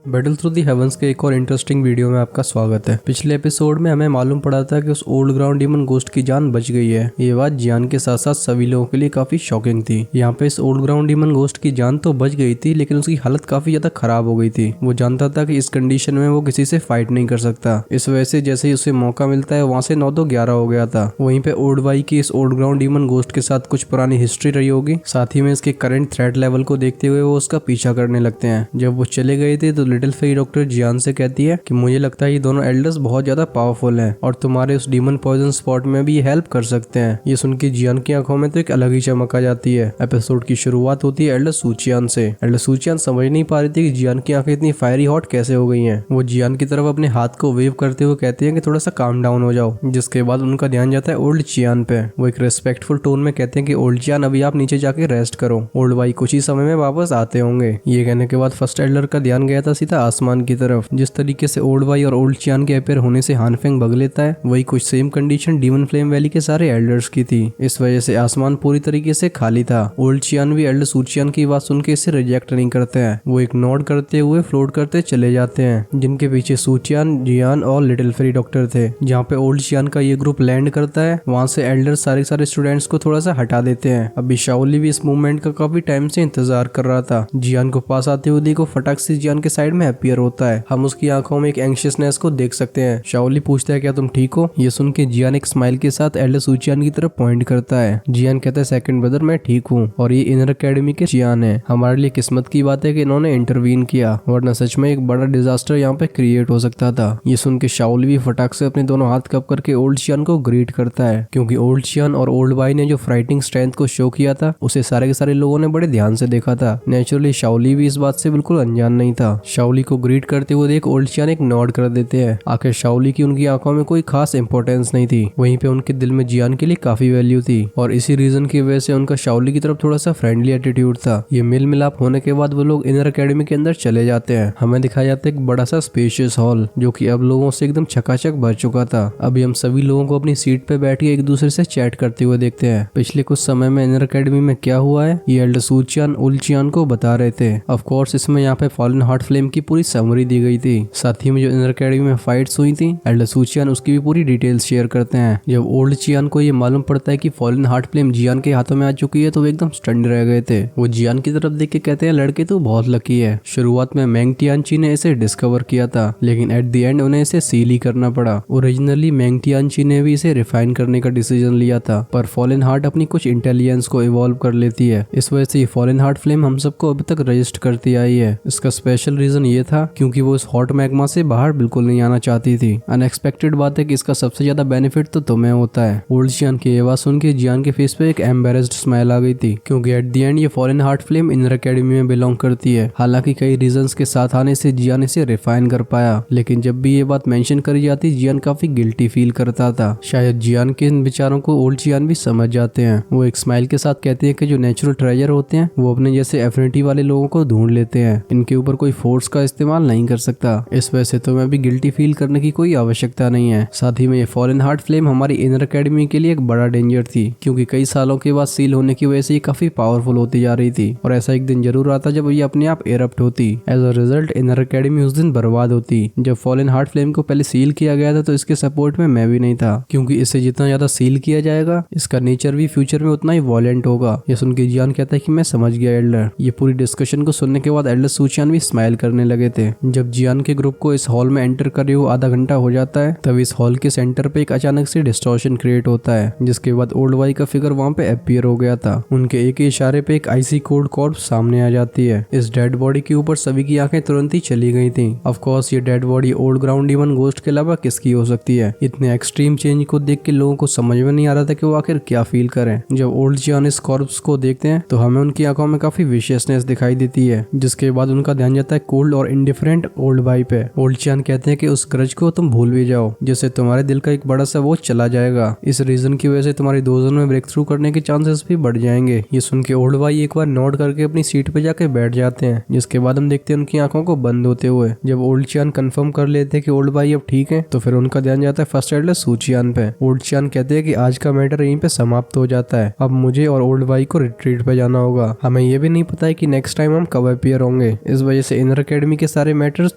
Battle through the heavens के एक और इंटरेस्टिंग वीडियो में आपका स्वागत है। पिछले एपिसोड में हमें मालूम पड़ा था कि उस ओल्ड ग्राउंड डीमन गोस्ट की जान बच गई है। ये बात जियान के साथ साथ सभी लोगों के लिए काफी शॉकिंग थी। यहाँ पे इस ओल्ड ग्राउंड डीमन गोस्ट की जान तो बच गई थी, लेकिन उसकी हालत काफी ज्यादा खराब हो गई थी। वो जानता था कि इस कंडीशन में वो किसी से फाइट नहीं कर सकता। इस वजह से जैसे ही उसे मौका मिलता है वहाँ से 9-11 हो गया था। वहीं पे ओल्ड बाई की इस ओल्ड ग्राउंड डीमन गोस्ट के साथ कुछ पुरानी हिस्ट्री रही होगी। साथ ही में इसके करंट थ्रेट लेवल को देखते हुए वो उसका पीछा करने लगते हैं। जब वो चले गए थे तो लिटिल फेरी डॉक्टर जियान से कहती है कि मुझे लगता है ये दोनों एल्डर्स बहुत ज्यादा पावरफुल हैं और तुम्हारे उस डीमन पॉइजन स्पॉट में भी ये हेल्प कर सकते हैं। ये सुन के जियान की आंखों में तो एक अलग ही चमक आ जाती है। एपिसोड की शुरुआत होती है एल्डर सूचियान से। एल्डर सूचियान समझ नहीं पा रही थी कि जियान की आंखें इतनी फायरी हॉट कैसे हो गई हैं। वो जियान की तरफ अपने हाथ को वेव करते हुए कहती है कि थोड़ा सा काम डाउन हो जाओ, जिसके बाद उनका ध्यान जाता है ओल्ड चियान पे। वो एक रेस्पेक्टफुल टोन में कहते हैं कि ओल्ड चियान अभी आप नीचे जाके रेस्ट करो, ओल्ड भाई कुछ ही समय में वापस आते होंगे। ये कहने के बाद फर्स्ट एल्डर का ध्यान गया था सीधा आसमान की तरफ। जिस तरीके से ओल्ड वाई और ओल्ड चियान के अपेयर होने से हानफेंग भग लेता है, वही कुछ same condition demon flame valley के सारे एल्डर्स की थी। इस वजह से आसमान पूरी तरीके से खाली था। ओल्ड चियान भी एल्डर सूचियान की बात सुन के इसे रिजेक्ट नहीं करते हैं। वो एक नोड करते हुए फ्लोट करते चले जाते हैं, जिनके पीछे सूचियान, जियान और लिटिल फेरी डॉक्टर थे। जहाँ पे ओल्ड चियान का ये ग्रुप लैंड करता है, वहाँ से एल्डर सारे स्टूडेंट्स को थोड़ा सा हटा देते हैं। अभी शाओली भी इस मूवमेंट का काफी टाइम से इंतजार कर रहा था। जियान को पास आते हुए देखो फटाक से जियान के साइड में अपीयर होता है। हम उसकी आंखों में एक एंग्शियसनेस को देख सकते हैं। शाओली पूछता है क्या तुम ठीक हो? ये सुन के जियान एक स्माइल के साथ एल्डर सूचियान की तरफ पॉइंट करता है। जियान कहता है सेकंड ब्रदर मैं ठीक हूँ और ये इनर एकेडमी के जियान है। हमारे लिए किस्मत की बात है कि इन्होंने इंटरवीन किया, वरना सच में एक बड़ा डिजास्टर यहाँ पे क्रिएट हो सकता था। ये सुन के शाओली भी फटाक से अपने दोनों हाथ कप करके ओल्ड चियान को ग्रीट करता है, क्योंकि ओल्ड चियान और ओल्ड बाई ने जो फाइटिंग स्ट्रेंथ को शो किया था उसे सारे के सारे लोगों ने बड़े ध्यान से देखा था। नेचुरली शाओली भी इस बात से बिल्कुल अनजान नहीं था। शाओली को ग्रीट करते हुए देख ओल्ड चियान एक नॉड कर देते हैं। आखिर शाओली की उनकी आंखों में कोई खास इंपॉर्टेंस नहीं थी, वहीं पे उनके दिल में जियान के लिए काफी वैल्यू थी और इसी रीजन की वजह से उनका शाओली की तरफ थोड़ा सा फ्रेंडली एटीट्यूड था। ये मिल मिलाप होने के बाद वो लोग इनर एकेडमी के अंदर चले जाते हैं। हमें दिखाया जाता है एक बड़ा सा स्पेशियस हॉल, जो कि अब लोगों से एकदम चकाचक भर चुका था। अभी हम सभी लोगों को अपनी सीट पे बैठ के एक दूसरे से चैट करते हुए देखते हैं। पिछले कुछ समय में इनर एकेडमी में क्या हुआ है ये एल्डर सूचियान ओल्ड चियान को बता रहे थे। ऑफ कोर्स इसमें यहाँ पे फॉलन हार्ट फ्लेम की पूरी समरी दी गई थी। साथ ही में जो इनर एकेडमी में फाइट्स हुई थी एल्डर सूचियान उसकी भी पूरी डिटेल्स शेयर करते हैं। जब ओल्ड चियान को ये मालूम पड़ता है कि फॉलन हार्ट फ्लेम जियान के हाथों में आ चुकी है तो वो एकदम स्टंड रह गए थे। वो जियान की तरफ देख के कहते हैं लड़के तो बहुत लकी है, शुरुआत में मैंग टियानची ने इसे डिस्कवर किया था, लेकिन एट द एंड उन्हें इसे सील ही करना पड़ा। ओरिजिनली मैंग टियानची ने भी इसे रिफाइन करने का डिसीजन लिया था, पर फॉलन हार्ट अपनी कुछ इंटेलिजेंस को इवॉल्व कर लेती है। इस वजह से ये फॉलन हार्ट फ्लेम हम सबको अभी तक रजिस्ट करती आई है। इसका स्पेशल रीजन ये था क्योंकि वो इस हॉट मैग्मा से बाहर बिल्कुल नहीं आना चाहती थी। अनएक्सपेक्टेड बात है कि इसका सबसे ज्यादा बेनिफिट तो तुम्हें होता है। ओल्ड चियान की ये बात सुन के जियान के फेस पे एक एम्बेरेस्ड स्माइल आ गई थी, क्योंकि एट द एंड ये foreign heart flame inner academy में बिलोंग करती है। हालांकि कई रीजंस के साथ आने से जियान इसे रिफाइन कर पाया, लेकिन जब भी ये बात मेंशन करी जाती जियान काफी गिल्टी फील करता था। शायद जियान के इन विचारों को ओल्ड चियान भी समझ जाते हैं। वो एक स्माइल के साथ कहते हैं कि जो नेचुरल ट्रेजर होते हैं वो अपने जैसे एफिनिटी वाले लोगों को ढूंढ लेते हैं, इनके ऊपर कोई फोर्स का इस्तेमाल नहीं कर सकता। इस वजह से तुम्हें भी गिल्टी फील करने की कोई आवश्यकता नहीं है। साथ ही में ये फॉरेन हार्ट फ्लेम हमारी इनर एकेडमी के लिए एक बड़ा डेंजर थी, क्योंकि कई सालों के बाद सील होने की वजह से ये काफी पावरफुल होती जा रही थी और ऐसा एक दिन जरूर आता जब ये अपने आप एरप्ट होती। As a result inner academy उस दिन बर्बाद होती। जब फॉरेन हार्ट फ्लेम को पहले सील किया गया था तो इसके सपोर्ट में मैं भी नहीं था, क्योंकि इसे जितना ज्यादा सील किया जाएगा इसका नेचर भी फ्यूचर में उतना ही वॉयलेंट होगा। ये सुन के जियान कहता है कि मैं समझ गया एल्डर। ये पूरी डिस्कशन को सुनने के बाद एल्डर सूचियान भी स्माइल करने लगे थे। जब जियान के ग्रुप को इस हॉल में एंटर करे हुए आधा घंटा हो जाता है तब इस हॉल के सेंटर पे एक अचानक से डिस्टॉर्शन क्रिएट होता है, जिसके बाद ओल्ड वाई का फिगर वहाँ पे अपीयर हो गया था। उनके एक ही इशारे पे एक आईसी कोड कॉर्प्स सामने आ जाती है। इस डेड बॉडी के ऊपर सभी की आंखें तुरंत ही चली गई थी। ऑफ कोर्स ये dead body old ground demon ghost के अलावा किसकी हो सकती है? इतने एक्सट्रीम चेंज को देख के लोगों को समझ में नहीं आ रहा था कि वो आखिर क्या फील करें। जब ओल्ड चियान इस कॉर्प्स को देखते हैं तो हमें उनकी आंखों में काफी विशियसनेस दिखाई देती है, जिसके बाद उनका ध्यान जाता है कोल्ड और इंडिफरेंट ओल्ड बाई पे। ओल्ड चियान कहते हैं कि उस ग्रज को तुम भूल भी जाओ, जिससे तुम्हारे दिल का एक बड़ा सा वो चला जाएगा। इस रीजन की वजह से तुम्हारी दोस्तों में ब्रेक थ्रू करने के चांसेस भी बढ़ जाएंगे। ये सुन के ओल्ड बाई एक बार नोट करके अपनी सीट पे जाके बैठ जाते हैं, जिसके बाद हम देखते हैं उनकी आंखों को बंद होते हुए। जब ओल्ड चियान कंफर्म कर लेते हैं कि ओल्ड बाई अब ठीक है तो फिर उनका ध्यान जाता है फर्स्ट एल्डर सूचियान पे। ओल्ड चियान कहते हैं कि आज का मैटर यहीं पे समाप्त हो जाता है, अब मुझे और ओल्ड बाई को रिट्रीट पे जाना होगा। हमें ये भी नहीं पता है कि नेक्स्ट टाइम हम कब अपीयर होंगे। इस वजह से इनर एकेडमी के सारे मैटर्स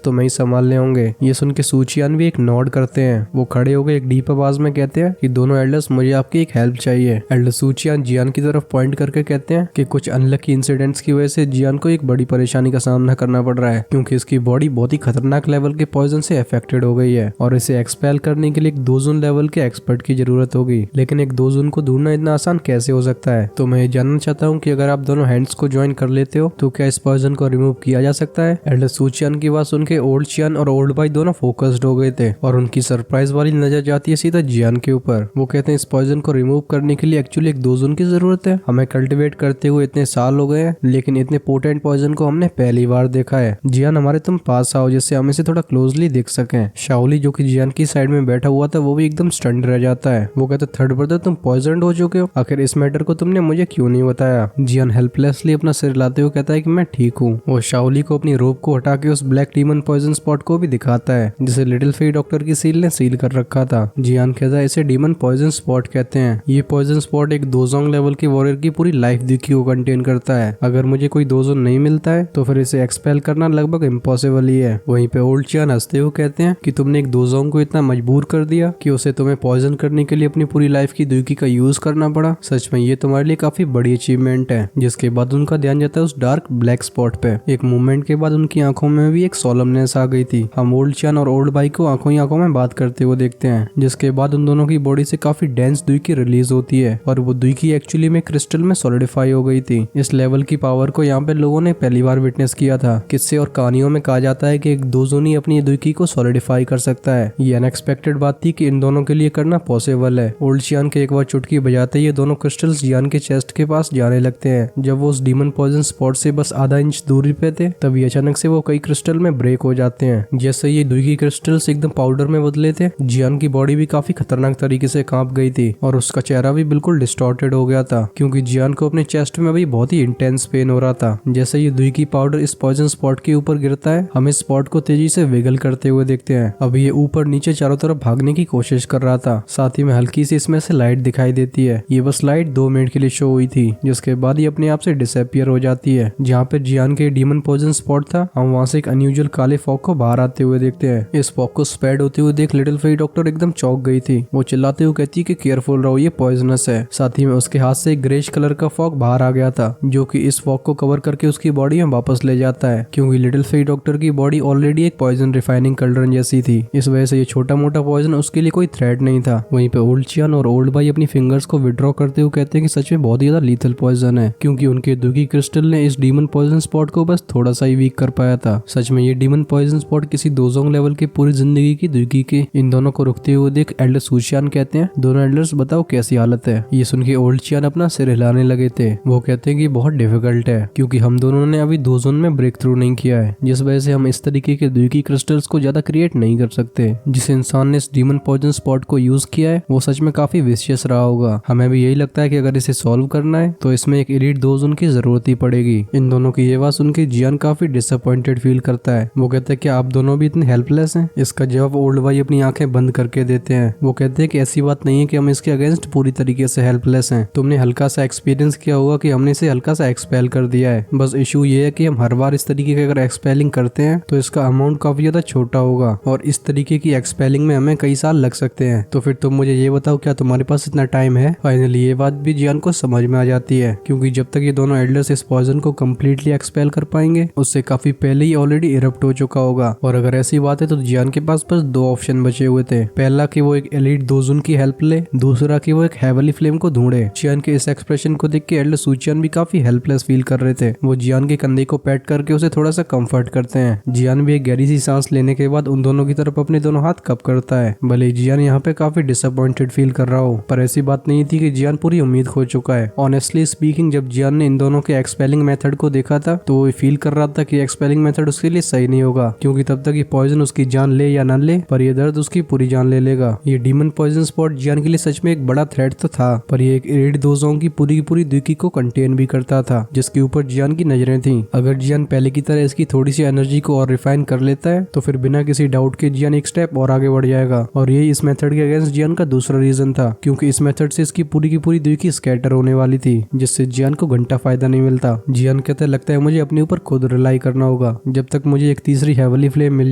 तुम्हें ही संभालने होंगे। ये सुन के सूचियान भी एक नॉड करते हैं। वो खड़े हो गए एक डीप आवाज में कहते हैं कि दोनों एल्डर्स मुझे आपकी एक हेल्प चाहिए। एल्डर सूचियान जियान की तरफ पॉइंट करके कहते हैं कि कुछ अनलकी इंसिडेंट्स की वजह से जियान को एक बड़ी परेशानी का सामना करना पड़ रहा है, क्योंकि इसकी बॉडी बहुत ही खतरनाक लेवल के पॉइजन से अफेक्टेड हो गई है और इसे एक्सपेल करने के लिए एक दोजन लेवल के एक्सपर्ट की जरूरत होगी। लेकिन एक दोजन को ढूंढना इतना आसान कैसे हो सकता है? तो मैं जानना चाहता हूँ कि अगर आप दोनों हैंड्स को ज्वाइन कर लेते हो तो क्या इस पॉइजन को रिमूव किया जा सकता है? एल्डर सूचियान की बात सुन के ओल्ड चियान और ओल्ड बाई दोनों फोकस्ड हो गए थे और उनकी सरप्राइज वाली नजर जाती है सीधा जियान के ऊपर। वो कहते हैं इस पॉइजन को रिमूव करने के लिए एक्चुअली एक दोजन की जरूरत है। हमें कल्टिवेट करते हुए इतने साल हो गए हैं, लेकिन इतने पोटेंट पॉइजन को हमने पहली बार देखा है। जियान हमारे तुम पास आओ जिससे हम इसे थोड़ा क्लोजली देख सकें। शाओली जो कि जियान की साइड में बैठा हुआ था वो भी एकदम स्टंड रह जाता है। वो कहते थर्ड ब्रदर तुम पॉइजन हो चुके हो, आखिर इस मैटर को तुमने मुझे क्यों नहीं बताया? जियान हेल्पलेसली अपना सिर हिलाते हुए कहता है कि मैं ठीक हूँ। वो शाओली को अपनी रोप को हटा के उस ब्लैक डीमन पॉइजन स्पॉट को भी दिखाता है जिसे लिटिल फेई डॉक्टर की सील ने सील कर रखा था। जियान कहता है इसे डीमन पॉइजन स्पॉट कहते हैं। ये पॉइजन स्पॉट एक दोजोंग लेवल के वॉरियर की पूरी लाइफ दुखी को कंटेन करता है। अगर मुझे कोई दोजोन नहीं मिलता है तो फिर इसे एक्सपेल करना लगभग इम्पॉसिबल ही है। वहीं पे ओल्ड चियान हंसते हुए कहते हैं कि तुमने एक दोजोंग को इतना मजबूर कर दिया कि उसे तुम्हें पॉइजन करने के लिए अपनी पूरी लाइफ की दुखी का यूज करना पड़ा। सच में ये तुम्हारे लिए काफी बड़ी अचीवमेंट है। जिसके बाद उनका ध्यान जाता है उस डार्क ब्लैक स्पॉट पे। एक मूवमेंट के बाद उनकी आंखों में भी एक सोलमनेस आ गई थी। हम ओल्ड चियान और ओल्ड बाई को आंखों ही आंखों में बात करते हुए देखते हैं, जिसके बाद उन दोनों की बॉडी से काफी डेंस दुखी रिलीज होती है और वो दुखी एक्चुअली में क्रिस्टल में सॉलिडिफाई हो गई थी। इस लेवल की पावर को यहाँ पे लोगों ने पहली बार विटनेस किया था। किस्से और कहानियों में कहा जाता है कि एक दोजोन ही अपनी दुखी को सॉलिडिफाई कर सकता है। ये अनएक्सपेक्टेड बात थी कि इन दोनों के लिए करना पॉसिबल है। ओल्ड चियान के एक बार चुटकी बजाते ही ये दोनों क्रिस्टल्स जियान के चेस्ट के पास जाने लगते हैं। जब वो उस डीमन पॉइजन स्पॉट से बस आधा इंच दूरी पे थे तभी अचानक से वो कई क्रिस्टल में ब्रेक हो जाते हैं। जैसे ये दुखी क्रिस्टल्स एकदम पाउडर में बदले थे, जियान की बॉडी भी काफी खतरनाक तरीके से कांप गई थी और उसका चेहरा भी बिल्कुल डिस्टॉर्टेड हो गया था, क्योंकि जियान को अपने चेस्ट में भी बहुत ही इंटेंस पेन हो रहा था। जैसे ये दुखी पाउडर इस पॉइजन स्पॉट के ऊपर गिरता है, हम इस स्पॉट को तेजी से विगल करते हुए देखते हैं। अभी ये ऊपर नीचे चारों तरफ भागने की कोशिश कर रहा था। साथ ही में हल्की सी इसमें से लाइट दिखाई देती है। ये बस लाइट 2 मिनट के लिए शो हुई थी, जिसके बाद ये अपने आप से डिसअपियर हो जाती है। जहाँ पे जियान के डीमन पॉइजन स्पॉट था, हम वहाँ से एक अनयूजुअल काले फॉग को बाहर आते हुए देखते हैं। इस फॉग को स्प्रेड होते हुए देख लिटिल फेई डॉक्टर एकदम चौंक गई थी। वो चिल्लाते हुए कहती है कि केयरफुल रहो, ये पॉइजनस है। साथ ही में उसके हाथ से एक ग्रेश कलर का फॉग बाहर आ गया था, जो कि इस फॉग को कवर करके उसकी बॉडी में वापस ले जाता है, क्योंकि लिटिल फेई डॉक्टर की बॉडी ऑलरेडी एक पॉइजन रिफाइनिंग कल्डरन जैसी थी। इस वजह से ये छोटा मोटा पॉइजन उसके लिए कोई थ्रेट नहीं था। वहीं पे ओल्ड चियान और ओल्ड बाई अपनी फिंगर्स को विड्रॉ करते हुए कहते हैं कि सच में बहुत ही ज्यादा लीथल पॉइजन है, क्योंकि उनके दुखी क्रिस्टल ने इस डीमन पॉइजन स्पॉट को बस थोड़ा सा ही वीक कर पाया था। सच में ये डीमन पॉइजन स्पॉट किसी दोजोंग लेवल के पूरी जिंदगी की दुखी के इन दोनों को रुकते हुए देख एल्डर सूचियान कहते हैं दोनों एल्डर्स बताओ कैसी हालत है। ये सुन के ओल्ड चियान अपना सिर हिलाने लगे थे। वो कहते हैं कि बहुत डिफिकल्ट है, क्योंकि हम दोनों ने अभी दोजोन में ब्रेक थ्रू नहीं किया है, जिस वजह से हम इस तरीके के दुखी क्रिस्टल्स को ज्यादा क्रिएट नहीं कर सकते। जिस इंसान ने इस डीमन पॉइजन स्पॉट को यूज किया है वो सच में काफी विशियस रहा होगा। हमें भी यही लगता है कि अगर इसे सॉल्व करना है तो इसमें एक एलीट दोजोन की जरूरत ही पड़ेगी। इन दोनों की ये बात सुन के जियान काफी डिसअपॉइंटेड फील करता है। वो कहते हैं कि आप दोनों भी इतने हेल्पलेस हैं। इसका जवाब ओल्ड बाई अपनी आंखें बंद करके देते हैं। वो कहते हैं कि ऐसी बात नहीं है कि हम इसके अगेंस्ट पूरी तरीके से हेल्पलेस हैं। तुमने हल्का सा एक्सपीरियंस किया होगा कि हमने इसे हल्का सा एक्सपेल कर दिया है। बस इशू ये है कि हम हर बार इस तरीके की अगर एक्सपेलिंग करते हैं तो इसका अमाउंट काफी ज्यादा छोटा होगा और इस तरीके की एक्सपेलिंग में हमें कई साल लग सकते हैं। तो फिर तुम मुझे ये बताओ क्या तुम्हारे पास इतना टाइम है? फाइनली ये बात भी जियान को समझ में आ जाती है, क्योंकि जब तक ये दोनों एल्डर्स इस पॉइजन को कम्प्लीटली एक्सपेल कर पाएंगे उससे काफी पहले ही ऑलरेडी इरप्ट हो चुका होगा। और अगर ऐसी बात है तो जियान के पास बस 2 ऑप्शन बचे हुए थे। पहला कि वो एक एलीट दोजोन की हेल्प ले, दूसरा कि वो एक हेवली फ्लेम को ढूंढे। जियान के इस एक्सप्रेशन को देख के एल्डर सूचियान भी काफी हेल्पलेस फील कर रहे थे। वो जियान के कंधे को पैट करके उसे थोड़ा सा कंफर्ट करते हैं। जियान भी एक गहरी सी सांस लेने के बाद उन दोनों की तरफ अपने दोनों हाथ कप करता है। भले जियान यहाँ पे काफी डिसअपॉइंटेड फील कर रहा हो, पर ऐसी बात नहीं थी कि जियान पूरी उम्मीद खो चुका है। ऑनेस्टली स्पीकिंग, जब जियान ने इन दोनों के एक्सपेलिंग मेथड को देखा था तो वो फील कर रहा था कि एक्सपेलिंग मेथड उसके लिए सही नहीं होगा, क्योंकि तब तक ये पॉइजन उसकी जान ले या ना ले, पर ये दर्द उसकी पूरी जान ले लेगा। ये डीमन पॉइजन स्पॉट जियान के लिए सच में एक बड़ा थ्रेट तो था, पर ये एक एलिट दोजों की पूरी दुखी को कंटेन भी करता था, जिसके ऊपर जियान की नजरें थी। अगर जियान पहले की तरह इसकी थोड़ी सी एनर्जी को और रिफाइन कर लेता है तो फिर बिना किसी डाउट के जियान एक स्टेप और आगे बढ़ जाएगा। और यही इस मेथड के अगेंस्ट जियान का दूसरा रीजन था, क्योंकि इस मेथड से इसकी पूरी की पूरी दुखी स्कैटर होने वाली थी, जिससे जियान को घंटा फायदा नहीं मिलता। जियान कहते लगता है मुझे अपने ऊपर खुद रिलाई करना होगा। होगा। जब तक मुझे एक तीसरी हेवली फ्लेम मिल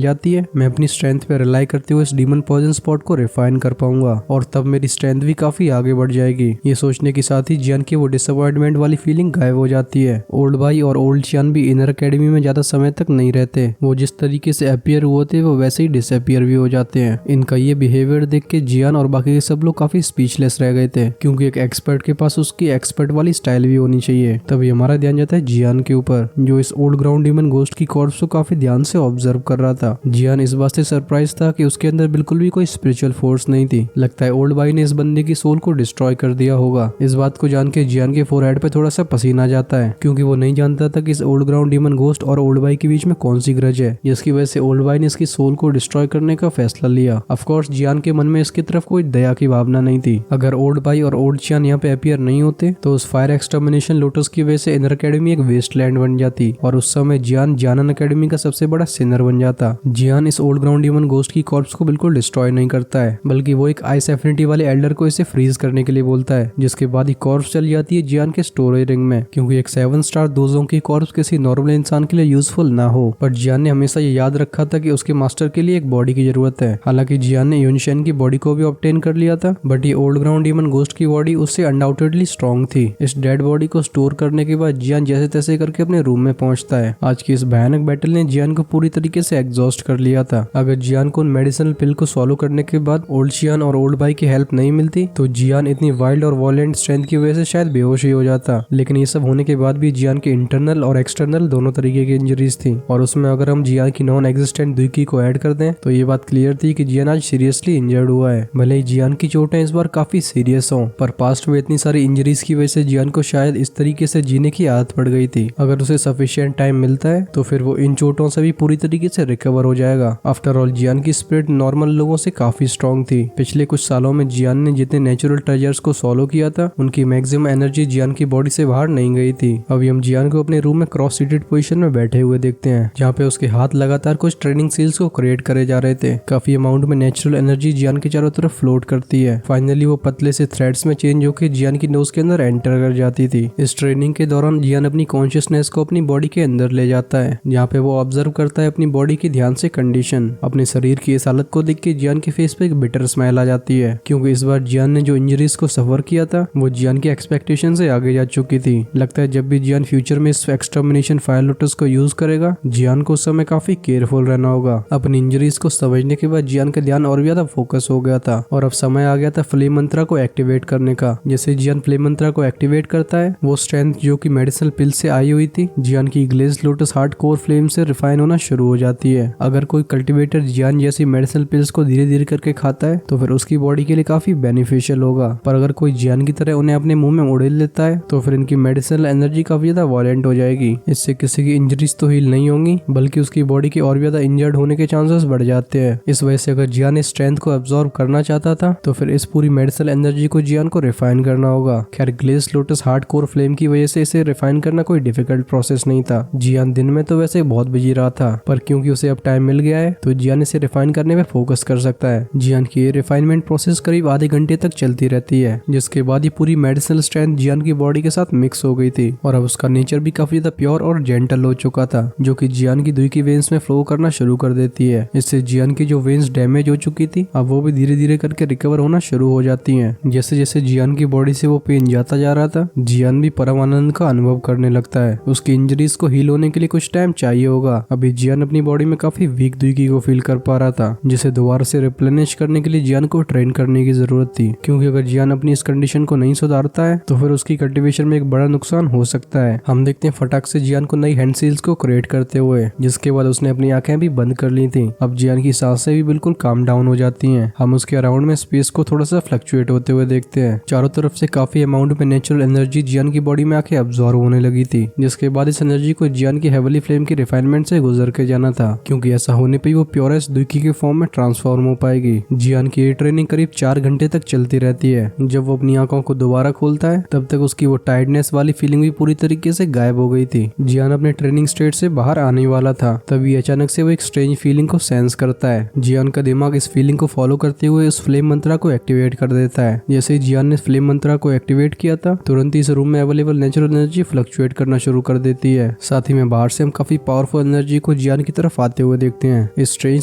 जाती है, मैं अपनी स्ट्रेंथ पे रिलाई करते हुए इस डीमन पॉइजन स्पॉट को रिफाइन कर पाऊंगा और तब मेरी स्ट्रेंथ भी काफी आगे बढ़ जाएगी। ये सोचने के साथ ही जियान की वो डिसअपॉइंटमेंट वाली फीलिंग गायब हो जाती है। ओल्ड भाई और ओल्ड जियान भी इनर एकेडमी में ज्यादा समय तक नहीं रहते। वो जिस तरीके से अपीयर हुए थे वो वैसे ही डिसअपीयर भी हो जाते हैं। इनका ये बिहेवियर देख के जियान और बाकी के सब लोग काफी स्पीचलेस रह गए थे, क्योंकि एक एक्सपर्ट के पास उसकी एक्सपर्ट वाली स्टाइल भी होनी चाहिए। तभी हमारा ध्यान जाता है जियान के ऊपर, जो इस ओल्ड ग्राउंड डीमन गोस्ट की कॉर्प्स को काफी ध्यान से ऑब्जर्व कर रहा था। जियान इस बात से सरप्राइज था कि उसके अंदर बिल्कुल भी कोई स्पिरिचुअल फोर्स नहीं थी। लगता है ओल्ड भाई ने इस बंदे की सोल को डिस्ट्रॉय कर दिया होगा। इस बात को जान के जियान के फोरहेड पे थोड़ा सा पसीना जाता है, क्योंकि वो नहीं जानता था कि इस ओल्ड ग्राउंड डीमन गोस्ट और ओल्ड भाई के बीच में कौन सी ग्रज है, जिसकी वजह से ओल्ड भाई ने इसकी सोल को डिस्ट्रॉय करने का फैसला लिया। ऑफ कोर्स जियान के मन में इसकी तरफ कोई दया की भावना नहीं थी। अगर ओल्ड भाई और ओल्ड जियान यहाँ पे अपीयर नहीं होते तो उस फायर एक्सटर्मिनेशन लोटस की वजह से इनर एकेडमी एक वेस्टलैंड बन जाती और उस समय जियान जानन एकेडमी का सबसे बड़ा सिनर बन जाता। जियान इस ओल्ड ग्राउंड डीमन गोस्ट की कॉर्प्स को बिल्कुल डिस्ट्रॉय नहीं करता है, बल्कि वो एक आइस एफिनिटी वाले एल्डर को इसे फ्रीज करने के लिए बोलता है, जिसके बाद ही कॉर्प्स चल जाती है जियान के स्टोरेज रिंग में, क्योंकि एक 7 स्टार दोजों की कॉर्प्स किसी नॉर्मल इंसान के लिए यूजफुल ना हो। पर जियान ने हमेशा ये याद रखा था कि उसके मास्टर के लिए एक बॉडी की जरूरत है। हालांकि जियान ने यूनिशन की बॉडी को भी ऑब्टेन कर लिया था, बट ये ओल्ड ग्राउंड डीमन गोस्ट की बॉडी उससे अनडाउटेडली स्ट्रॉन्ग थी। इस डेड बॉडी को स्टोर करने के बाद जियान जैसे तैसे करके अपने रूम में पहुंचता है। आज की इस भयानक बैटल ने जियान को पूरी तरीके से एग्जॉस्ट कर लिया था। अगर जियान को उन मेडिसिनल पिल को सॉल्व करने के बाद ओल्ड जियान और ओल्ड भाई की हेल्प नहीं मिलती तो जियान इतनी वाइल्ड और वॉयलेंट स्ट्रेंथ की वजह से शायद बेहोश ही हो जाता। लेकिन ये सब होने के बाद भी जियान के इंटरनल और एक्सटर्नल दोनों तरीके की इंजरीज थी, और उसमें अगर हम जियान की नॉन एग्जिस्टेंट दुईकी को ऐड कर दें तो ये बात क्लियर थी कि जियान आज सीरियसली इंजर्ड हुआ है। भले ही जियान की चोटें इस बार काफी सीरियस हों, पर पास्ट में इतनी सारी इंजरीज की वजह से जियान को शायद इस तरीके से जीने की आदत पड़ गई थी। अगर उसे सफिशिएंट टाइम मिलता है तो फिर वो इन चोटों से भी पूरी तरीके से रिकवर हो जाएगा। आफ्टर ऑल जियान की स्पिरिट नॉर्मल लोगों से काफी स्ट्रॉन्ग थी। पिछले कुछ सालों में जियान ने जितने नेचुरल ट्रेजर्स को सॉल्व किया था उनकी मैक्सिमम एनर्जी जियान की बॉडी से बाहर नहीं गई थी। अभी हम जियान को अपने रूम में क्रॉस सीटेड पोजीशन में बैठे हुए देखते हैं, जहाँ पे उसके हाथ लगातार कुछ ट्रेनिंग सील्स को क्रिएट करे जा रहे थे। काफी अमाउंट में नेचुरल एनर्जी जियान के चारों तरफ फ्लोट करती है। फाइनली वो पतले से थ्रेड्स में चेंज होकर जियान की नोज के अंदर एंटर कर जाती थी। इस ट्रेनिंग के दौरान जियान अपनी कॉन्शियसनेस को अपनी बॉडी के अंदर ले जाता है, जहाँ पे वो ऑब्जर्व करता है अपनी बॉडी की ध्यान से कंडीशन। अपने शरीर की इस हालत को देख के जियान के फेस पे एक बिटर स्माइल आ जाती है, क्योंकि इस बार जियान ने जो इंजरीज को सफर किया था वो जियान की एक्सपेक्टेशन से आगे जा चुकी थी। लगता है जब भी जियान फ्यूचर में इस एक्सटर्मिनेशन फायर लोटस को यूज करेगा जियान को उस समय काफी केयरफुल रहना होगा। अपनी इंजरीज को समझने के बाद जियान का ध्यान और भी ज्यादा फोकस हो गया था और अब समय आ गया था फ्लेम मंत्रा को एक्टिवेट करने का। जैसे जियान फ्लेम मंत्रा को एक्टिवेट करता है वो स्ट्रेंथ जो कि मेडिसिनल पिल से आई हुई थी जियान की glazed lotus hard core flame से रिफाइन होना शुरू हो जाती है। अगर कोई कल्टीवेटर जियान जैसी मेडिसिनल पिल्स को धीरे धीरे करके खाता है तो फिर उसकी बॉडी के लिए काफी बेनिफिशियल होगा, पर अगर कोई जियान की तरह उन्हें अपने मुंह में उड़ेल लेता है तो फिर इनकी मेडिसिनल एनर्जी काफी ज्यादा वॉयलेंट हो जाएगी। इससे किसी की इंजरीज तो हील नहीं होंगी बल्कि उसकी बॉडी के और भी ज्यादा इंजर्ड होने के चांसेस बढ़ जाते हैं। इस वजह से अगर जियान इस स्ट्रेंथ को एब्जॉर्ब करना चाहता था तो फिर इस पूरी मेडिसिनल एनर्जी को जियान को रिफाइन करना होगा। खैर glazed lotus hard core flame की वजह से इसे रिफाइन करना कोई डिफिकल्ट प्रोसेस नहीं था। जियान दिन में तो वैसे बहुत बिजी रहा था, पर क्योंकि उसे अब टाइम मिल गया है तो जियान इसे रिफाइन करने में फोकस कर सकता है। जियान की ये रिफाइनमेंट प्रोसेस करीब आधे घंटे तक चलती रहती है, जिसके बाद ये पूरी मेडिसिनल स्ट्रेंथ जियान की बॉडी के साथ मिक्स हो गई थी और अब उसका नेचर भी काफी ज्यादा प्योर और जेंटल हो चुका था, जो कि जियान की दुई की वेन्स में फ्लो करना शुरू कर देती है। इससे जियान की जो वेन्स डैमेज हो चुकी थी अब वो भी धीरे धीरे करके रिकवर होना शुरू हो जाती हैं। जैसे जैसे जियान की बॉडी से वो पेन जाता जा रहा था जियान भी परम आनंद का अनुभव करने लगता है। उसकी इंजरीज को हील होने के लिए कुछ टाइम चाहिए होगा। अभी जियान अपनी बॉडी में काफी वीक दुई को फील कर पा रहा था, जिसे दोबारा से रिप्लेनिश करने के लिए जियान को ट्रेन करने की जरूरत थी, क्योंकि अगर जियान अपनी इस कंडीशन को नहीं सुधारता है तो फिर उसकी कल्टीवेशन में एक बड़ा नुकसान हो सकता है। हम देखते हैं फटाक से जियान को नई हैंड सील्स को क्रिएट करते हुए, जिसके बाद उसने अपनी आंखें भी बंद कर ली थी। अब जियान की सांसें भी बिल्कुल काम डाउन हो जाती हैं। हम उसके अराउंड में स्पेस को थोड़ा सा फ्लक्चुएट होते हुए देखते हैं। चारों तरफ से काफी अमाउंट में नेचुरल एनर्जी जियान की बॉडी में आके अब्सॉर्ब होने लगी थी, जिसके बाद इस एनर्जी को जियान की हेवली फ्लेम की रिफाइनमेंट से गुजर के जाना था, क्योंकि ऐसा होने पे वो प्योरेस्ट दुईकी के फॉर्म में ट्रांसफॉर्म हो पाएगी। जियान की ये ट्रेनिंग करीब 4 घंटे तक चलती रहती है। जब वो अपनी आंखों को दोबारा खोलता है तब तक उसकी वो टायर्डनेस वाली फीलिंग भी पूरी तरीके से गायब हो गई थी। जियान अपने ट्रेनिंग स्टेट से बाहर आने वाला था, तभी अचानक से वो एक स्ट्रेंज फीलिंग को सेंस करता है। जियान का दिमाग इस फीलिंग को फॉलो करते हुए उस फ्लेम मंत्रा को एक्टिवेट कर देता है। जैसे ही जियान ने फ्लेम मंत्रा को एक्टिवेट किया था तुरंत ही इस रूम में अवेलेबल नेचुरल एनर्जी फ्लक्चुएट करना शुरू कर देती है। साथ ही में बाहर से हम काफी पावरफुल एनर्जी को जियान की तरफ आते हुए देखते हैं। इस स्ट्रेंज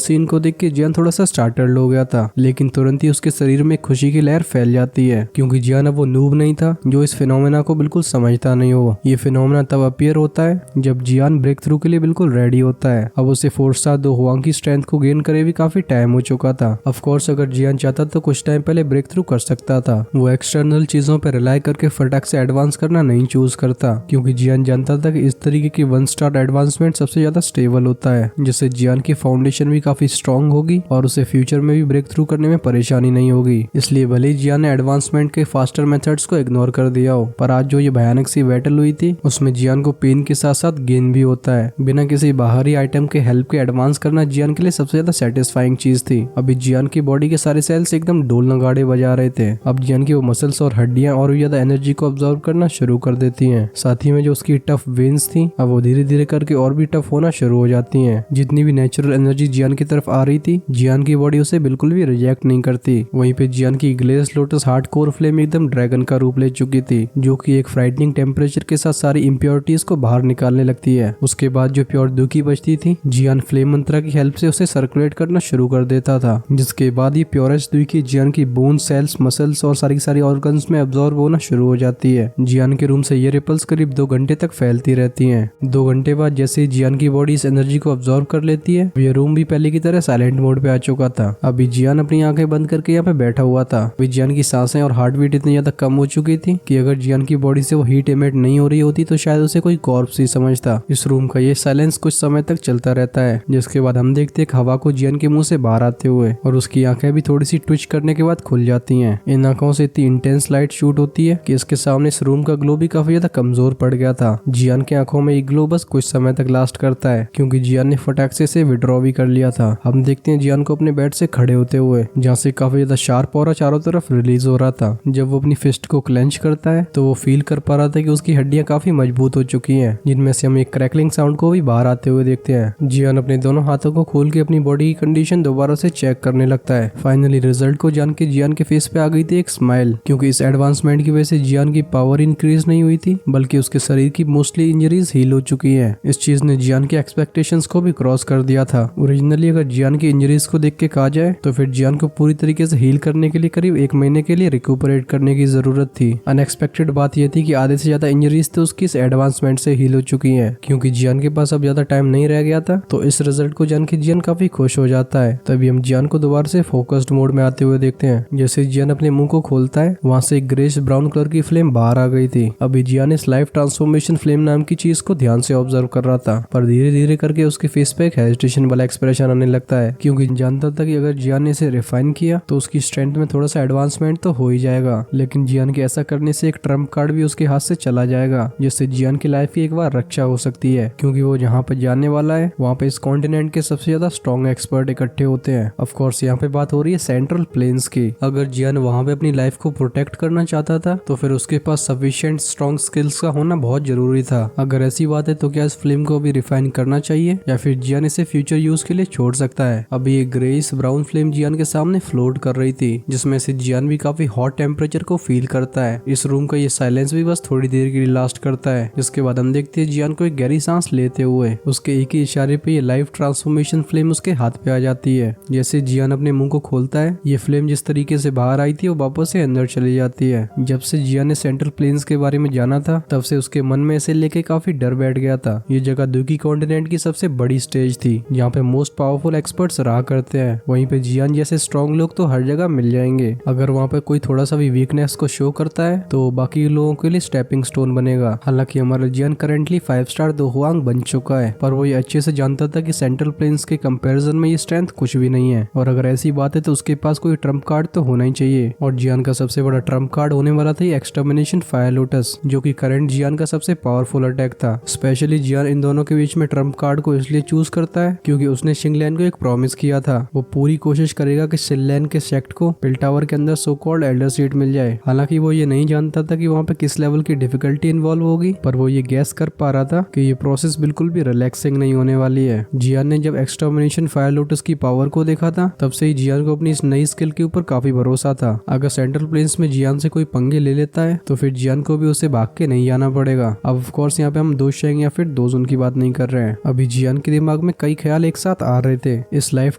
सीन को देख के जियान थोड़ा सा स्टार्टल्ड हो गया था, लेकिन तुरंत ही उसके शरीर में खुशी की लहर फैल जाती है, क्योंकि जियान अब वो नूब नहीं था जो इस फिनोमेना को बिल्कुल समझता नहीं हो। ये फिनोमेना तब अपीयर होता है जब जियान ब्रेक थ्रू के लिए बिल्कुल रेडी होता है। अब उसे 4 स्टार दो हुआंग की स्ट्रेंथ को गेन करे भी काफी टाइम हो चुका था। ऑफ कोर्स अगर जियान चाहता तो कुछ टाइम पहले ब्रेक थ्रू कर सकता था। वो एक्सटर्नल चीजों पर रिलाई करके फटाक से एडवांस करना नहीं चूज करता, क्योंकि जियान जानता था कि इस तरीके की 1 स्टार एडवांसमेंट सबसे ज्यादा स्टेबल होता है, जिससे जियान की फाउंडेशन भी काफी स्ट्रॉन्ग होगी और उसे फ्यूचर में भी ब्रेक थ्रू करने में परेशानी नहीं होगी। इसलिए भले ही जियान ने एडवांसमेंट के फास्टर मेथड्स को इग्नोर कर दिया हो, पर आज जो ये भयानक सी बैटल हुई थी उसमें जियान को पेन के साथ साथ गेन भी होता है। बिना किसी बाहरी आइटम के हेल्प के एडवांस करना जियान के लिए सबसे ज्यादा सेटिस्फाइंग चीज थी। अभी जियान की बॉडी के सारे सेल्स एकदम ढोल नगाड़े बजा रहे थे। अब जियान की वो मसल्स और हड्डियां और भी ज्यादा एनर्जी को ऑब्जर्व करना शुरू कर देती हैं। साथ ही में जो उसकी टफ वेन्स थी अब वो धीरे धीरे करके और भी टफ होना शुरू हो जाती हैं। जितनी भी नेचुरल एनर्जी जियान की तरफ आ रही थी, जियान की बॉडी उसे बिल्कुल भी रिजेक्ट नहीं करती। वहीं पे जियान की glace lotus hard core flame एकदम ड्रैगन का रूप ले चुकी थी, जो कि एक फ्राइटनिंग टेम्परेचर के साथ सारी इम्प्योरिटीज को बाहर निकालने लगती है। उसके बाद जो प्योर दुखी बचती थी, जियान फ्लेम मंत्रा की हेल्प से उसे सर्कुलेट करना शुरू कर देता था, जिसके बाद ये प्योरेस्ट दुखी जियान की बोन, सेल्स, मसल्स और सारी ऑर्गन्स में अब्सॉर्ब होना शुरू हो जाती है। जियान के रूम से ये रिपल्स करीब 2 घंटे तक फैलती रहती हैं। 2 घंटे बाद जैसे ही जियान की बॉडी इस एनर्जी को अब्सॉर्ब कर लेती है, ये रूम भी पहले की तरह साइलेंट मोड पे आ चुका था। अभी जियान अपनी आंखें बंद करके यहाँ पे बैठा हुआ था। अभी जियान की सांसें और हार्ट बीट इतनी ज्यादा कम हो चुकी थी कि अगर जियान की बॉडी से वो हीट एमिट नहीं हो रही होती तो शायद उसे कोई कॉर्प्स ही समझता। इस रूम का ये साइलेंस कुछ समय तक चलता रहता है, जिसके बाद हम देखते हैं हवा को जियान के मुंह से बाहर आते हुए, और उसकी आंखें भी थोड़ी सी ट्विच करने के बाद खुल जाती हैं। इन आंखों से इतनी इंटेंस लाइट शूट होती है कि इसके सामने इस रूम का ग्लो भी काफी ज्यादा कमजोर पड़ गया था। जियान की आंखों में ये ग्लो बस कुछ समय तक लास्ट करता है, क्योंकि जियान ने फटाक से विड्रॉ भी कर लिया था। हम देखते हैं जियान को अपने बेड से खड़े होते हुए, जहाँ से काफी ज्यादा शार्प और चारों तरफ रिलीज हो रहा था। जब वो अपनी फिस्ट को क्लेंच करता है तो वो फील कर पा रहा था कि उसकी हड्डियां काफी मजबूत हो चुकी हैं, जिनमें से हम एक क्रैकलिंग साउंड को भी बाहर आते हुए देखते हैं। जियान अपने दोनों हाथों को खोल के अपनी बॉडी की कंडीशन दोबारा से चेक करने लगता है। फाइनली रिजल्ट को जान के जियान के फेस पे आ गई थी एक स्माइल, क्योंकि इस एडवांसमेंट की वजह से जियान की पावर इंक्रीज नहीं हुई थी, बल्कि उसके शरीर की मोस्टली इंजरीज हील हो चुकी है। इस चीज ने जियान के एक्सपेक्टेशंस को भी क्रॉस कर दिया था। ओरिजिनली अगर जियान की इंजरीज को देख के कहा जाए तो फिर जियान को पूरी तरीके से हील करने के लिए करीब 1 महीने के लिए रिकूपरेट करने की जरूरत थी। अनएक्सपेक्टेड बात यह थी कि आधे से ज्यादा इंजरीज तो उसकी इस एडवांसमेंट से हील हो चुकी है। क्योंकि जियान के पास अब ज्यादा टाइम नहीं रह गया था, तो इस रिजल्ट को जान के जियान काफी खुश हो जाता है। तभी हम जियान को दोबारा से फोकस्ड मोड में आते हुए देखते हैं। जैसे जियान अपने मुंह को खोलता है, वहाँ से एक ग्रेश ब्राउन कलर की फ्लेम बाहर आ गई थी। अभी जियान इस लाइफ ट्रांसफॉर्मेशन फ्लेम नाम की चीज को ध्यान से ऑब्जर्व कर रहा था, पर धीरे धीरे करके उसके फेस पे एक हेजिटेशन वाला एक्सप्रेशन आने लगता है, क्योंकि जानता था कि अगर जियान ने इसे रिफाइन किया तो उसकी स्ट्रेंथ में थोड़ा सा एडवांसमेंट तो हो ही जाएगा, लेकिन जियान के ऐसा करने से एक ट्रम्प कार्ड भी उसके हाथ से चला जाएगा, जिससे जियान की लाइफ की एक बार रक्षा हो सकती है। क्योंकि वो जहाँ पे जाने वाला है वहाँ पे इस कॉन्टिनेंट के सबसे ज्यादा स्ट्रॉन्ग एक्सपर्ट इकट्ठे होते हैं। ऑफ कोर्स यहाँ पे बात हो रही है सेंट्रल प्लेन्स की। अगर जियान वहाँ पे अपनी लाइफ को प्रोटेक्ट करना चाहता था तो फिर उसके पास सफिशिएंट स्ट्रॉन्ग स्किल्स का होना बहुत जरूरी था। अगर ऐसी बात है तो क्या इस फ्लेम को भी रिफाइन करना चाहिए या फिर जियान इसे फ्यूचर यूज के लिए छोड़ सकता है। अभी ये ग्रेस ब्राउन फ्लेम जियान के सामने फ्लोट कर रही थी, जिसमें से जियान भी काफी हॉट टेम्परेचर को फील करता है। इस रूम का ये साइलेंस भी बस थोड़ी देर के लिए लास्ट करता है, जिसके बाद हम देखते हैं जियान को एक गहरी सांस लेते हुए उसके एक ही इशारे पे ये लाइफ ट्रांसफॉर्मेशन फ्लेम उसके हाथ पे आ जाती है। जैसे जियान अपने मुंह को खोलता है, ये फ्लेम जिस तरीके से बाहर आई थी वो वापस से अंदर चली जाती है। जब से जियान ने सेंट्रल प्लेन्स के बारे में जाना था, तब से उसके मन में इसे लेके काफी डर बैठ गया था। ये जगह दुखी कॉन्टिनेंट की सबसे बड़ी स्टेज थी, जहाँ पे मोस्ट पावरफुल एक्सपर्ट्स रहा करते हैं। वहीं पे जियान जैसे स्ट्रॉन्ग लोग तो हर जगह मिल जाएंगे। अगर वहाँ पे कोई थोड़ा सा भी वीकनेस को शो करता है तो बाकी लोगों के लिए स्टेपिंग स्टोन बनेगा। हालांकि हमारा जियान करेंटली 5 स्टार दो हुआंग बन चुका है, पर वो ये अच्छे से जानता था कि सेंट्रल प्लेन्स के कंपैरिजन में ये स्ट्रेंथ कुछ भी नहीं है, और अगर ऐसी बात है तो उसके पास कोई ट्रम्प कार्ड तो होना ही चाहिए। और जियान का सबसे बड़ा ट्रम्प कार्ड होने वाला था एक्सटर्मिनेशन फायर लोटस, जो कि करंट जियान का सबसे पावरफुल अटैक था। स्पेशली जियान इन दोनों के बीच में ट्रम्प कार्ड को इसलिए चूज करता है क्योंकि उसने शिंगलैन को एक प्रॉमिस किया था, वो पूरी कोशिश करेगा कि शिंगलैन के सेक्ट को पिल टावर के अंदर सो कॉल्ड एल्डर सीट मिल जाए। हालांकि वो ये नहीं जानता था कि वहाँ पे किस लेवल की डिफिकल्टी इन्वॉल्व होगी, पर वो ये गैस कर पा रहा था कि ये प्रोसेस बिल्कुल भी रिलैक्सिंग नहीं होने वाली है। जियान ने जब एक्सटर्मिनेशन फायर लोटस की पावर को देखा था, तब से ही जियान को अपनी इस नई स्किल के ऊपर काफी भरोसा था। अगर सेंट्रल प्लेन्स में जियान से कोई पंगे ले लेता है तो फिर जियान को भी उसे भाग के नहीं आना पड़ेगा। अब ऑफ कोर्स यहाँ पे हम 2 शेंग या फिर 2 जोन की बात नहीं कर रहे हैं। अभी जियान के दिमाग में कई ख्याल एक साथ आ रहे थे। इस लाइफ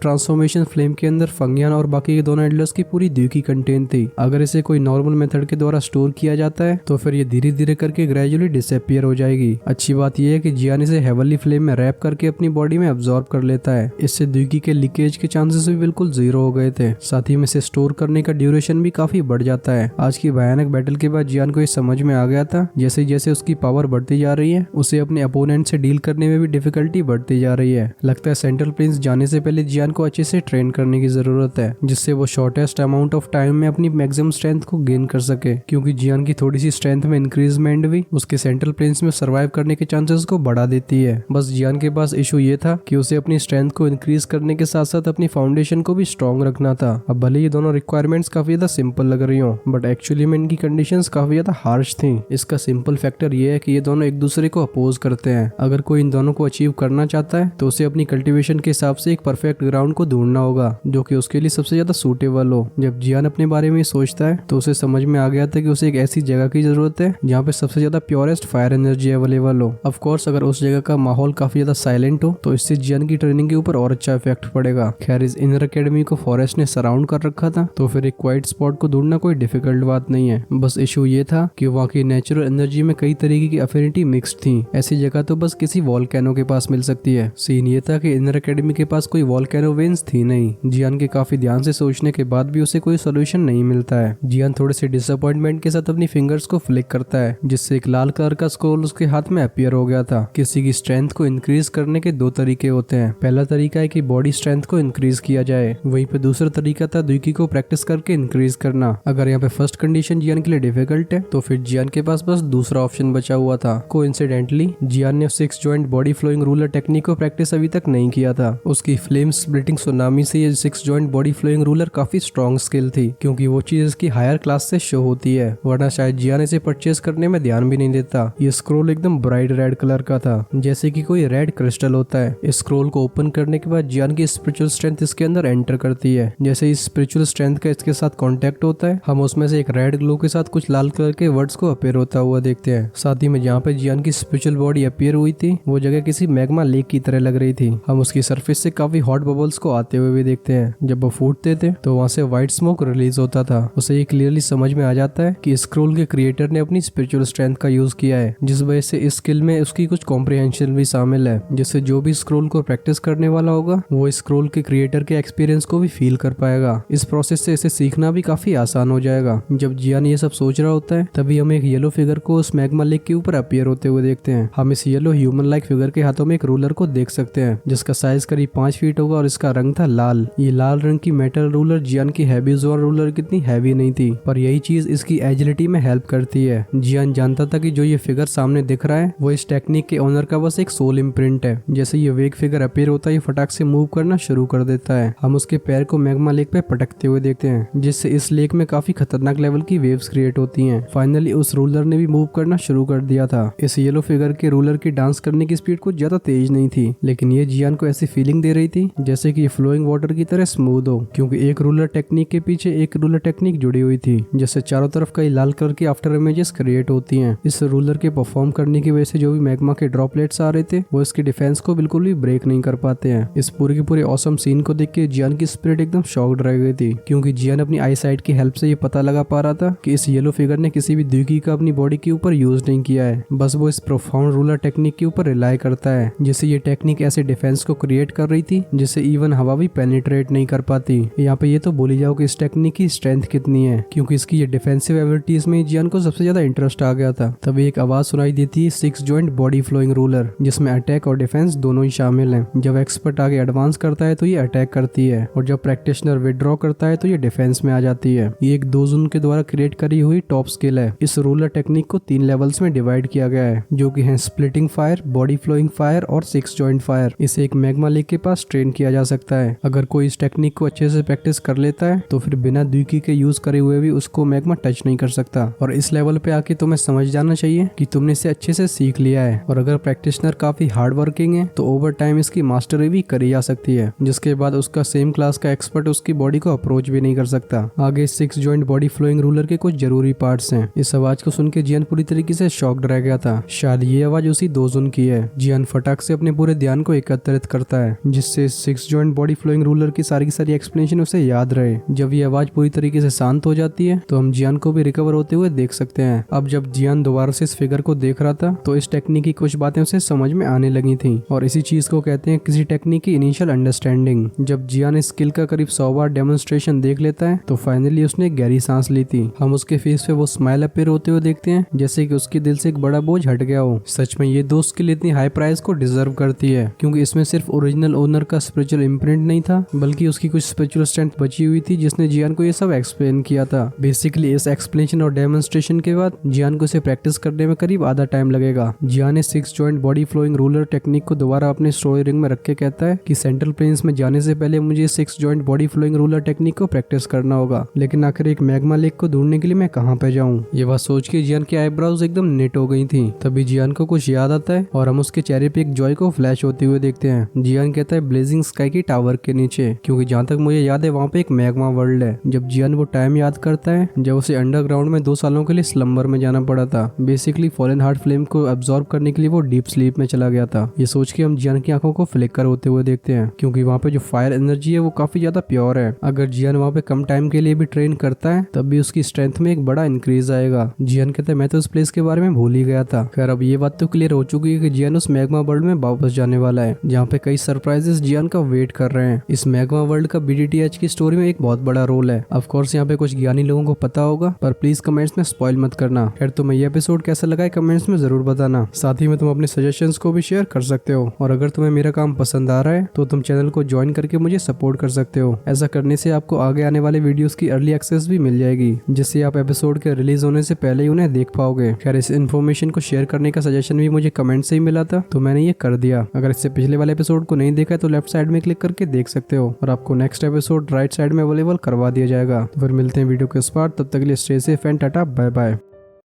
ट्रांसफॉर्मेशन फ्लेम के अंदर फंगियान और बाकी के दोनों एल्डर्स की पूरी द्वीकी कंटेन थी। अगर इसे कोई नॉर्मल मेथड के द्वारा स्टोर किया जाता है तो फिर ये धीरे धीरे करके ग्रेजुअली डिसअपीयर हो जाएगी। अच्छी बात यह है कि जियान इसे हेवनली फ्लेम में रैप करके अपनी बॉडी में अब्सॉर्ब कर लेता है। इससे द्वीकी के लीकेज के चांसेस भी बिल्कुल जीरो हो गए थे। साथ ही में इसे स्टोर करने का ड्यूरेशन भी काफी बढ़ जाता है। आज की भयानक बैटल के बाद जियान को ये समझ में आ गया था जैसे जैसे उसकी पावर बढ़ती जा रही है उसे अपने अपोनेंट से डील करने में भी डिफिकल्टी बढ़ती जा रही है। लगता है सेंट्रल प्लेन्स जाने से पहले जियान को अच्छे से ट्रेन करने की जरूरत है जिससे वो शॉर्टेस्ट अमाउंट ऑफ टाइम में अपनी मैक्सिमम स्ट्रेंथ को गेन कर सके, क्योंकि जियान की थोड़ी सी स्ट्रेंथ में इंक्रीजमेंट भी उसके सेंट्रल प्लेन्स में सर्वाइव करने के चांसेस को बढ़ा देती है। बस जियान के पास इशू ये था कि उसे अपनी स्ट्रेंथ को इंक्रीज करने के साथ साथ अपनी फाउंडेशन को भी स्ट्रॉन्ग रखना था। अब भले ये दोनों रिक्वायरमेंट्स काफी ज्यादा सिंपल लग रही हो बट एक्चुअली में इनकी कंडीशंस काफी ज्यादा हार्श थी। इसका सिंपल फैक्टर ये है कि ये दोनों एक दूसरे को अपोज करते हैं। अगर कोई इन दोनों को अचीव करना चाहता है तो उसे अपनी कल्टीवेशन के हिसाब से एक परफेक्ट ग्राउंड को ढूंढना होगा जो कि उसके लिए सबसे ज्यादा सूटेबल हो। जब जियान अपने बारे में सोचता है तो उसे समझ में आ गया था कि उसे एक ऐसी जगह की जरूरत है जहाँ पे सबसे ज्यादा प्योरेस्ट फायर एनर्जी अवेलेबल हो। ऑफ कोर्स अगर उस जगह का माहौल काफी ज्यादा साइलेंट हो तो इससे जियान की ट्रेनिंग के ऊपर और अच्छा इफेक्ट पड़ेगा। खैर इस इनर एकेडमी को फॉरेस्ट ने सराउंड कर रखा था तो फिर एक क्वाइट स्पॉट को ढूंढना कोई डिफिकल्ट बात नहीं है। बस इशू ये था कि वहाँ की नेचुरल एनर्जी में कई तरीके की अफिनिटी मिक्स्ड थी। ऐसी जगह तो बस किसी वॉल्केनो के पास मिल सकती है। सीन ये था कि इनर एकेडमी के पास कोई वॉल्केनो वेन्स थी नहीं। जियान के काफी ध्यान से सोचने के बाद भी उसे कोई सोल्यूशन नहीं मिलता है। जियान थोड़े से डिसअपॉइंटमेंट के साथ अपनी फिंगर्स को फ्लिक करता है जिससे एक लाल कलर का स्क्रोल उसके हाथ में अपीयर हो गया था। किसी की स्ट्रेंथ को इंक्रीज करने के दो तरीके होते हैं। पहला तरीका है कि बॉडी स्ट्रेंथ को इंक्रीज किया जाए, वहीं पे दूसरा तरीका था द्वीकी को प्रैक्टिस करके इंक्रीज करना। अगर यहाँ पे फर्स्ट कंडीशन जियान के लिए डिफिकल्ट है तो फिर जियान के पास बस दूसरा ऑप्शन बचा हुआ था। कोइंसिडेंटली जियान ने 6 joint body flowing ruler technique को प्रैक्टिस अभी तक नहीं किया था। उसकी फ्लेम स्प्लिटिंग सुनामी से ये 6 जॉइंट बॉडी फ्लोइंग रूलर काफी स्ट्रॉन्ग स्किल थी क्योंकि वो चीज इसकी हायर क्लास से शो होती है, वरना शायद जियान इसे परचेज करने में ध्यान भी नहीं देता। ये स्क्रोल एकदम ब्राइट रेड कलर का था जैसे कि कोई रेड क्रिस्टल होता है। इस स्क्रोल को ओपन करने के बाद जियान की स्पिरिचुअल स्ट्रेंथ इसके अंदर एंटर करती है। जैसे इस स्पिरिचुअल स्ट्रेंथ का इसके साथ कांटेक्ट होता है हम उसमें से एक रेड ग्लो के साथ कुछ लाल कलर के वर्ड्स को अपीयर होता हुआ देखते हैं। साथ ही में जहाँ पे जियान की स्पिरिचुअल बॉडी अपीयर हुई थी वो जगह किसी मैग्मा लेक की तरह लग रही थी। हम उसकी सरफेस से काफी हॉट बबल्स को आते हुए भी देखते हैं। जब वो फूटते थे तो वहाँ से व्हाइट स्मोक रिलीज होता था। उसे ये क्लियरली समझ में आ जाता है कि स्क्रोल के क्रिएटर ने अपनी स्पिरिचुअल स्ट्रेंथ का यूज किया है, जिस वजह से इस स्किल में उसकी कुछ कॉम्प्रिहेंशन भी शामिल है, जिससे जो भी स्क्रोल को प्रैक्टिस करने वाला होगा वो इस स्क्रोल के क्रिएटर के एक्सपीरियंस को भी फील कर पाएगा। इस प्रोसेस से इसे सीखना भी काफी आसान हो जाएगा। जब जियान ये सब सोच रहा होता है तभी हम एक येलो फिगर को उस मैग्मा लेक के ऊपर अपीयर होते हुए देखते हैं। हम इस येलो ह्यूमन लाइक फिगर के हाथों में एक रूलर को देख सकते हैं जिसका साइज करीब 5 फीट होगा और इसका रंग था लाल। ये लाल रंग की मेटल रूलर जियान की हैवीजोर रूलर कितनी हैवी नहीं थी, पर यही चीज इसकी एजिलिटी में हेल्प करती है। जियान जानता था कि जो ये फिगर सामने दिख रहा है वो इस टेक्निक के ओनर का बस एक सोल इम्प्रिंट है। जैसे ये वेग फिगर अपीयर होता है ये फटाक से मूव करना शुरू कर देता है। हम उसके पैर को मैग्मा लेक पे पटकते हुए देखते हैं जिससे इस लेक में काफी खतरनाक लेवल की वेव्स क्रिएट होती हैं। फाइनली उस रूलर ने भी मूव करना शुरू कर दिया था। इस येलो फिगर के रूलर की डांस करने की स्पीड कुछ ज्यादा तेज नहीं थी, लेकिन ये जियान को ऐसी फीलिंग दे रही थी जैसे कि ये फ्लोइंग वाटर की तरह स्मूथ हो, क्योंकि एक रूलर टेक्निक के पीछे एक रूलर टेक्निक जुड़ी हुई थी जिससे चारों तरफ कई लाल कलर की आफ्टर इमेजेस क्रिएट होती हैं। इस रूलर के परफॉर्म करने की वजह से जो भी मैग्मा के ड्रॉपलेट्स आ रहे थे वो इसके डिफेंस को बिल्कुल भी ब्रेक नहीं कर पाते हैं। इस पूरे के पूरे ऑसम सीन को देख के जियान की स्पिरिट एकदम शॉक्ड रह गई थी, क्योंकि जियान अपनी आई साइट की हेल्प से ये पता लगा पा रहा था कि इस येलो फिगर ने किसी भी द्वीकी का अपनी बॉडी के ऊपर यूज नहीं किया है, बस वो इस प्रोफाउंड रूलर टेक्निक के ऊपर रिलाई करता है, जिससे ये टेक्निक ऐसे डिफेंस को क्रिएट कर रही थी जिससे इवन हवा भी पेनिट्रेट नहीं कर पाती। यहाँ पे ये तो बोली जाओ कि इस टेक्निक की स्ट्रेंथ कितनी है, क्योंकि इसकी ये डिफेंसिव एबिलिटीज में जियान को सबसे ज्यादा इंटरेस्ट आ गया था। तभी एक आवाज सुनाई देती है 6 जॉइंट बॉडी फ्लोइंग रूलर, जिसमें अटैक और डिफेंस दोनों ही शामिल हैं। जब एक्सपर्ट आगे एडवांस करता है तो ये अटैक करती है और जब प्रैक्टिशनर विड्रॉ करता है तो ये डिफेंस में आ जाती है। ये एक दोजुन के द्वारा क्रिएट करी हुई टॉप स्किल है। इस रूलर टेक्निक को 3 लेवल्स में डिवाइड किया गया है, जो कि है splitting fire, body flowing fire और 6 जॉइंट फायर। इसे एक मैग्मा लेक के पास ट्रेन किया जा सकता है। अगर कोई इस टेक्निक को अच्छे से प्रैक्टिस कर लेता है तो फिर बिना द्वीकी के यूज करे हुए भी उसको मैग्मा टच नहीं कर सकता। और इस लेवल पे आके तुम्हें समझ जाना चाहिए कि तुमने इसे अच्छे से सीख लिया है। और अगर प्रैक्टिशनर काफी हार्ड वर्किंग है तो ओवर टाइम इसकी मास्टरी भी करी जा सकती है, जिसके बाद उसका सेम क्लास का एक्सपर्ट उसकी बॉडी को अप्रोच भी नहीं कर सकता। आगे 6 जॉइंट बॉडी फ्लोइंग रूलर के कुछ जरूरी पार्ट्स हैं। इस आवाज को सुन के जियान पूरी तरीके से शॉक्ड रह गया था। शायद ये आवाज उसी 2 जोजोन की है। जियान फटाक से अपने पूरे ध्यान को एकत्रित करता है जिससे 6 जॉइंट बॉडी फ्लोइंग रूलर की सारी एक्सप्लेनेशन उसे याद रहे। जब ये आवाज पूरी तरीके से शांत हो जाती है तो हम जियान को भी रिकवर होते हुए देख सकते हैं। अब जब जियान दोबारा से इस फिगर को देख रहा था तो इस टेक्निक की कुछ बातें उसे समझ में आने लगी थी और इसी चीज को कहते हैं किसी टेक्निक की इनिशियल अंडरस्टैंडिंग। जब जियान इस स्किल का करीब 100 बार डेमोन्स्ट्रेशन देख लेता है तो फाइनली उसने एक गहरी सांस ली थी। हम उसके फेस पे वो स्माइल अपीयर होते हुए देखते हैं जैसे कि उसके दिल से एक बड़ा बोझ हट गया हो। सच में ये दोस्त के लिए इतनी हाई प्राइस को डिजर्व करती है क्योंकि इसमें सिर्फ ओरिजिनल ओनर का स्पिरिचुअल इम्प्रिंट नहीं था बल्कि उसकी कुछ स्पिरिचुअल स्ट्रेंथ बची हुई थी जिसने जियान को ये सब एक्सप्लेन किया था। बेसिकली इस एक्सप्लेनेशन और डेमोन्स्ट्रेशन के बाद जियान को इसे प्रैक्टिस करने में करीब आधा टाइम लगेगा। जियान ने 6 joint body flowing ruler technique को दोबारा अपने स्टोरी रिंग में रख के कहता है कि सेंट्रल प्लेन्स में जाने से पहले मुझे 6 joint body flowing ruler technique को प्रैक्टिस करना होगा, लेकिन आखिर एक मैग्मा लेक को ढूंढने के लिए मैं कहाँ पे जाऊँ। ये बात सोच के जियान की आईब्राउज एकदम नेट हो गई थी। तभी जियान को कुछ याद आता है और हम उसके चेहरे पे एक जॉय को फ्लैश होते हुए देखते हैं। जियान कहता है ब्लेजिंग स्काई की टावर के नीचे, क्योंकि जहाँ तक मुझे याद है वहाँ पे एक मैग्मा वर्ल्ड है। जब जियान वो टाइम याद करता है जब उसे अंडरग्राउंड में 2 सालों के लिए स्लम्बर में जाना पड़ा था। बेसिकली फॉलन हार्ट फ्लेम को एब्जॉर्ब करने के लिए वो डीप स्लीप में चला गया था। ये सोच के हम जियान की आंखों को फ्लिकर होते हुए देखते हैं क्योंकि वहाँ पे जो फायर एनर्जी है वो काफी ज्यादा प्योर है। अगर जियान वहाँ पे कम टाइम के लिए भी ट्रेन करता है तब भी उसकी स्ट्रेंथ में एक बड़ा इंक्रीज आएगा। जियान कहता है मैं तो उस प्लेस के बारे में भूल ही गया था। खैर अब ये बात तो क्लियर हो चुकी है कि जियान उस मैग्मा वर्ल्ड में वापस जाने वाला है जहाँ पे कई सरप्राइजेस जियान का वेट कर रहे हैं। इस मैग्मा वर्ल्ड का BDTH की स्टोरी में एक बहुत बड़ा रोल है। ऑफ कोर्स यहाँ पे कुछ ज्ञानी लोगों को पता होगा पर प्लीज कमेंट्स में स्पॉइल मत करना। खैर तुम्हें ये एपिसोड कैसा लगा है कमेंट्स में जरूर बताना। साथ ही में तुम अपने सजेशंस को भी शेयर कर सकते हो और अगर तुम्हें मेरा काम पसंद आ रहा है तो तुम चैनल को ज्वाइन करके मुझे सपोर्ट कर सकते हो। ऐसा करने से आपको आगे आने वाले वीडियोस की अर्ली एक्सेस भी मिल जाएगी जिससे आप एपिसोड के रिलीज होने से पहले ही उन्हें देख पाओगे। खैर इस इन्फॉर्मेशन को शेयर करने का सजेशन भी मुझे कमेंट से ही मिला था तो मैंने ये कर दिया। अगर इससे पिछले वाले एपिसोड को नहीं देखा है तो लेफ्ट साइड में क्लिक करके देख सकते हो और आपको नेक्स्ट एपिसोड राइट साइड में अवेलेबल करवा दिया जाएगा। तो फिर मिलते हैं वीडियो के इस बार, तब तक के लिए स्टे सेफ एंड टाटा बाय बाय।